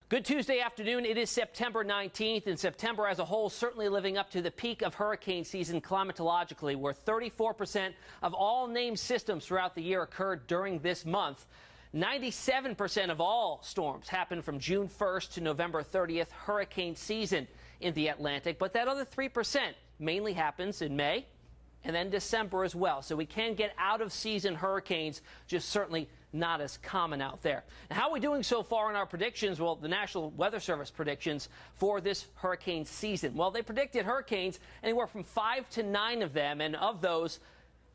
Good Tuesday afternoon. It is September 19th, and September as a whole certainly living up to the peak of hurricane season climatologically, where 34% of all named systems throughout the year occurred during this month. 97% of all storms happen from June 1st to November 30th, hurricane season in the Atlantic. But that other 3% mainly happens in May and then December as well. So we can get out of season hurricanes, just certainly not as common out there. Now, how are we doing so far in our predictions? Well, the National Weather Service predictions for this hurricane season. Well, they predicted hurricanes, anywhere from 5 to 9 of them, and of those,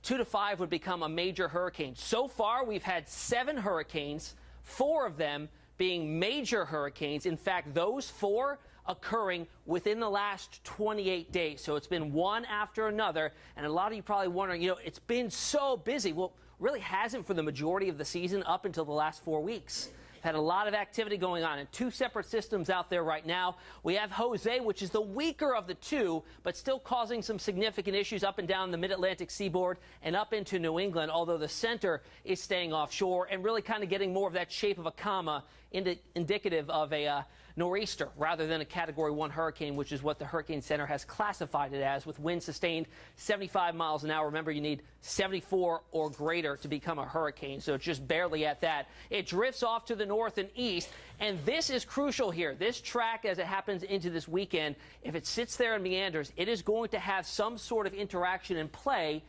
2 to 5 would become a major hurricane. So far, we've had 7 hurricanes, 4 of them being major hurricanes. In fact, those 4 occurring within the last 28 days. So it's been one after another. And a lot of you probably wondering, it's been so busy. Well, really hasn't for the majority of the season up until the last 4 weeks. Had a lot of activity going on in 2 separate systems out there right now. We have Jose, which is the weaker of the 2, but still causing some significant issues up and down the mid-Atlantic seaboard and up into New England, although the center is staying offshore and really kind of getting more of that shape of a comma, indicative of a nor'easter rather than a Category 1 hurricane, which is what the Hurricane Center has classified it as, with winds sustained 75 miles an hour. Remember, you need 74 or greater to become a hurricane, so it's just barely at that. It drifts off to the north and east, and this is crucial here. This track, as it happens into this weekend, if it sits there and meanders, it is going to have some sort of interaction and play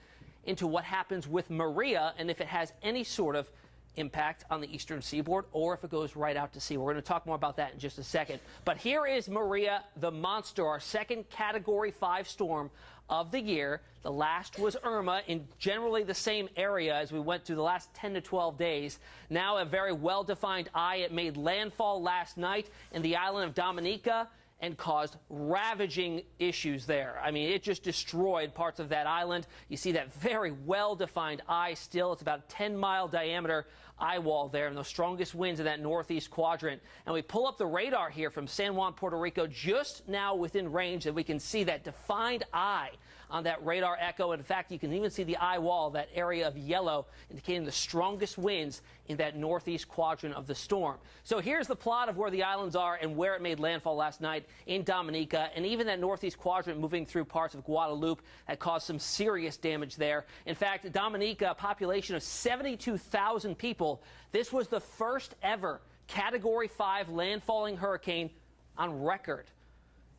into what happens with Maria, and if it has any sort of impact on the eastern seaboard, or if it goes right out to sea. We're going to talk more about that in just a second. But here is Maria the monster, our second Category 5 storm of the year. The last was Irma in generally the same area as we went through the last 10 to 12 days. Now a very well-defined eye. It made landfall last night in the island of Dominica and caused ravaging issues there. I mean, it just destroyed parts of that island. You see that very well-defined eye still. It's about a 10-mile diameter eye wall there, and the strongest winds in that northeast quadrant. And we pull up the radar here from San Juan, Puerto Rico, just now within range, and we can see that defined eye on that radar echo. In fact, you can even see the eye wall, that area of yellow, indicating the strongest winds in that northeast quadrant of the storm. So here's the plot of where the islands are and where it made landfall last night in Dominica, and even that northeast quadrant moving through parts of Guadeloupe that caused some serious damage there. In fact, Dominica, a population of 72,000 people. This was the first ever Category 5 landfalling hurricane on record.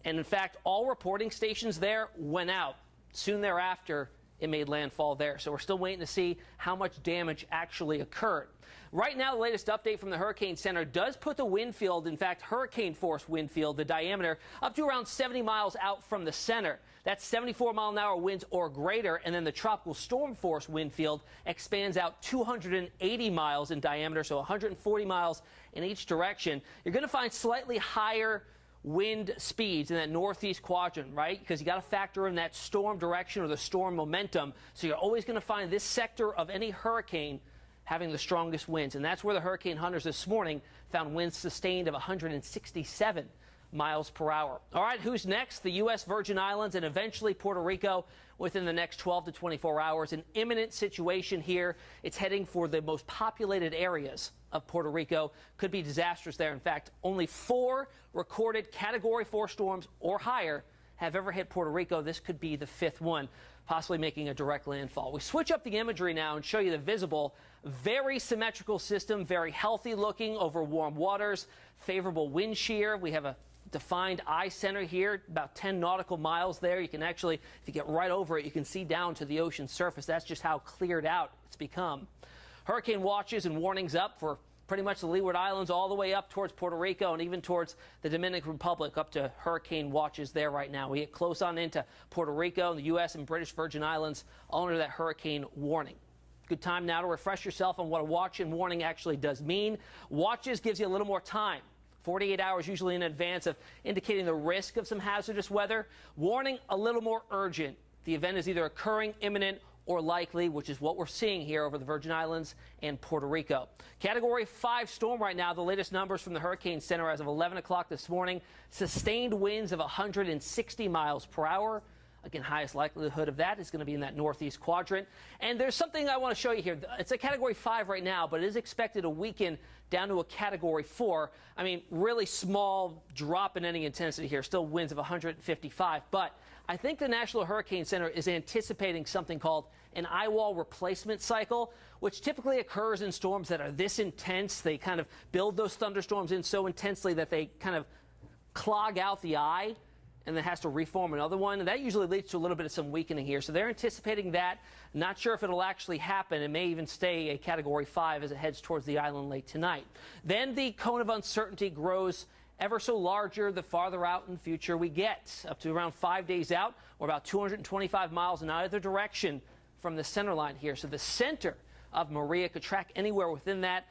And in fact, all reporting stations there went out. Soon thereafter, it made landfall there. So we're still waiting to see how much damage actually occurred. Right now, the latest update from the Hurricane Center does put the wind field, in fact, hurricane force wind field, the diameter, up to around 70 miles out from the center. That's 74-mile-an-hour winds or greater, and then the tropical storm force wind field expands out 280 miles in diameter, so 140 miles in each direction. You're going to find slightly higher wind speeds in that northeast quadrant, right? Because you got to factor in that storm direction or the storm momentum. So you're always going to find this sector of any hurricane having the strongest winds. And that's where the hurricane hunters this morning found winds sustained of 167 miles per hour. All right, who's next? The U.S. Virgin Islands and eventually Puerto Rico within the next 12 to 24 hours. An imminent situation here. It's heading for the most populated areas of Puerto Rico. Could be disastrous there. In fact, only 4 recorded Category 4 storms or higher have ever hit Puerto Rico. This could be the 5th one, possibly making a direct landfall. We switch up the imagery now and show you the visible. Very symmetrical system, very healthy looking over warm waters, favorable wind shear. We have a defined eye center here, about 10 nautical miles there. You can actually, if you get right over it, you can see down to the ocean surface. That's just how cleared out it's become. Hurricane watches and warnings up for pretty much the Leeward Islands all the way up towards Puerto Rico and even towards the Dominican Republic, up to hurricane watches there right now. We get close on into Puerto Rico and the U.S. and British Virgin Islands all under that hurricane warning. Good time now to refresh yourself on what a watch and warning actually does mean. Watches gives you a little more time. 48 hours usually in advance of indicating the risk of some hazardous weather. Warning, a little more urgent. The event is either occurring, imminent, or likely, which is what we're seeing here over the Virgin Islands and Puerto Rico. Category 5 storm right now. The latest numbers from the Hurricane Center as of 11 o'clock this morning. Sustained winds of 160 miles per hour. Again, highest likelihood of that is going to be in that northeast quadrant. And there's something I want to show you here. It's a Category 5 right now, but it is expected to weaken down to a Category 4. I mean, really small drop in any intensity here, still winds of 155. But I think the National Hurricane Center is anticipating something called an eye wall replacement cycle, which typically occurs in storms that are this intense. They kind of build those thunderstorms in so intensely that they kind of clog out the eye and then has to reform another one. And that usually leads to a little bit of some weakening here. So they're anticipating that. Not sure if it'll actually happen. It may even stay a Category 5 as it heads towards the island late tonight. Then the cone of uncertainty grows ever so larger the farther out in the future we get. Up to around 5 days out, or about 225 miles in either direction from the center line here. So the center of Maria could track anywhere within that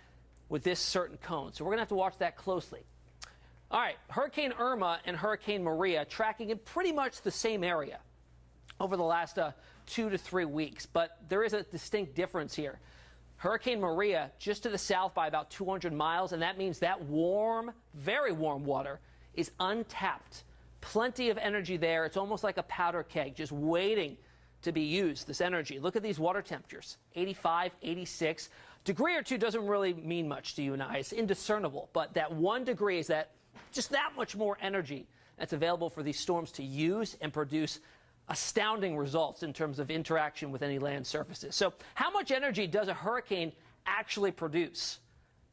with this certain cone. So we're going to have to watch that closely. All right, Hurricane Irma and Hurricane Maria tracking in pretty much the same area over the last 2 to 3 weeks. But there is a distinct difference here. Hurricane Maria just to the south by about 200 miles, and that means that warm, very warm water is untapped. Plenty of energy there. It's almost like a powder keg just waiting to be used, this energy. Look at these water temperatures, 85, 86. Degree or two doesn't really mean much to you and I. It's indiscernible, but that 1 degree is that just that much more energy that's available for these storms to use and produce astounding results in terms of interaction with any land surfaces. So how much energy does a hurricane actually produce?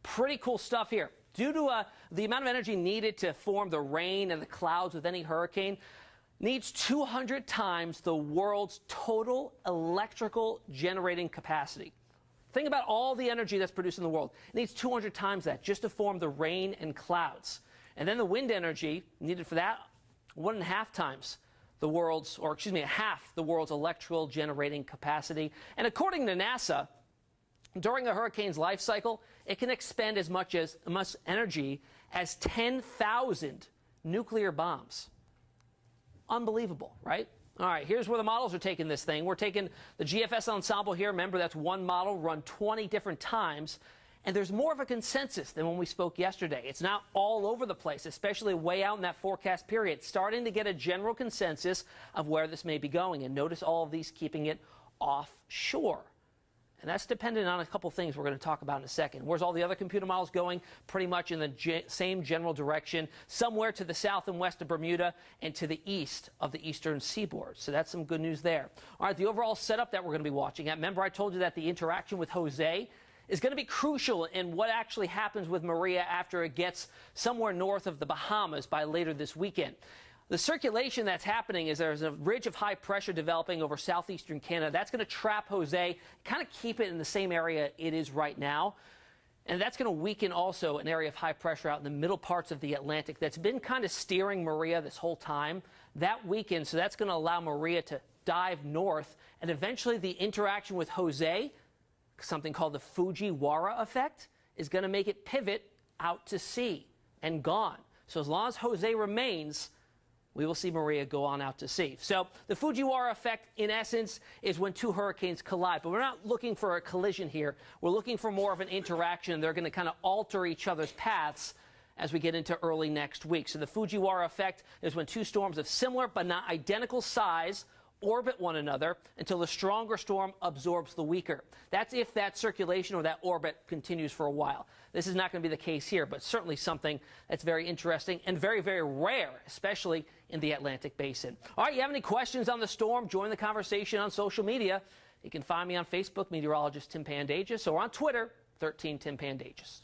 Pretty cool stuff here. Due to the amount of energy needed to form the rain and the clouds with any hurricane, needs 200 times the world's total electrical generating capacity. Think about all the energy that's produced in the world. It needs 200 times that just to form the rain and clouds. And then the wind energy needed for that, 1.5 times the world's, or excuse me, half the world's electrical generating capacity. And according to NASA, during a hurricane's life cycle, it can expend as much energy as 10,000 nuclear bombs. Unbelievable, right? All right, here's where the models are taking this thing. We're taking the GFS ensemble here. Remember, that's one model run 20 different times. And there's more of a consensus than when we spoke yesterday. It's not all over the place, especially way out in that forecast period. Starting to get a general consensus of where this may be going. And notice all of these keeping it offshore. And that's dependent on a couple things we're going to talk about in a second. Where's all the other computer models going? Pretty much in the same general direction, somewhere to the south and west of Bermuda and to the east of the eastern seaboard. So that's some good news there. All right, the overall setup that we're going to be watching at. Remember, I told you that the interaction with Jose is going to be crucial in what actually happens with Maria after it gets somewhere north of the Bahamas by later this weekend. The circulation that's happening is there's a ridge of high pressure developing over southeastern Canada. That's going to trap Jose, kind of keep it in the same area it is right now. And that's going to weaken also an area of high pressure out in the middle parts of the Atlantic that's been kind of steering Maria this whole time. That weakens, so that's going to allow Maria to dive north. And eventually the interaction with Jose, something called the Fujiwara effect, is going to make it pivot out to sea and gone. So as long as Jose remains, we will see Maria go on out to sea. So the Fujiwara effect, in essence, is when two hurricanes collide. But we're not looking for a collision here. We're looking for more of an interaction. They're going to kind of alter each other's paths as we get into early next week. So the Fujiwara effect is when two storms of similar but not identical size orbit one another until the stronger storm absorbs the weaker. That's if that circulation or that orbit continues for a while. This is not going to be the case here, but certainly something that's very interesting and very, very rare, especially in the Atlantic basin. All right, you have any questions on the storm? Join the conversation on social media. You can find me on Facebook, Meteorologist Tim Pandajis, or on Twitter, 13 Tim Pandajis.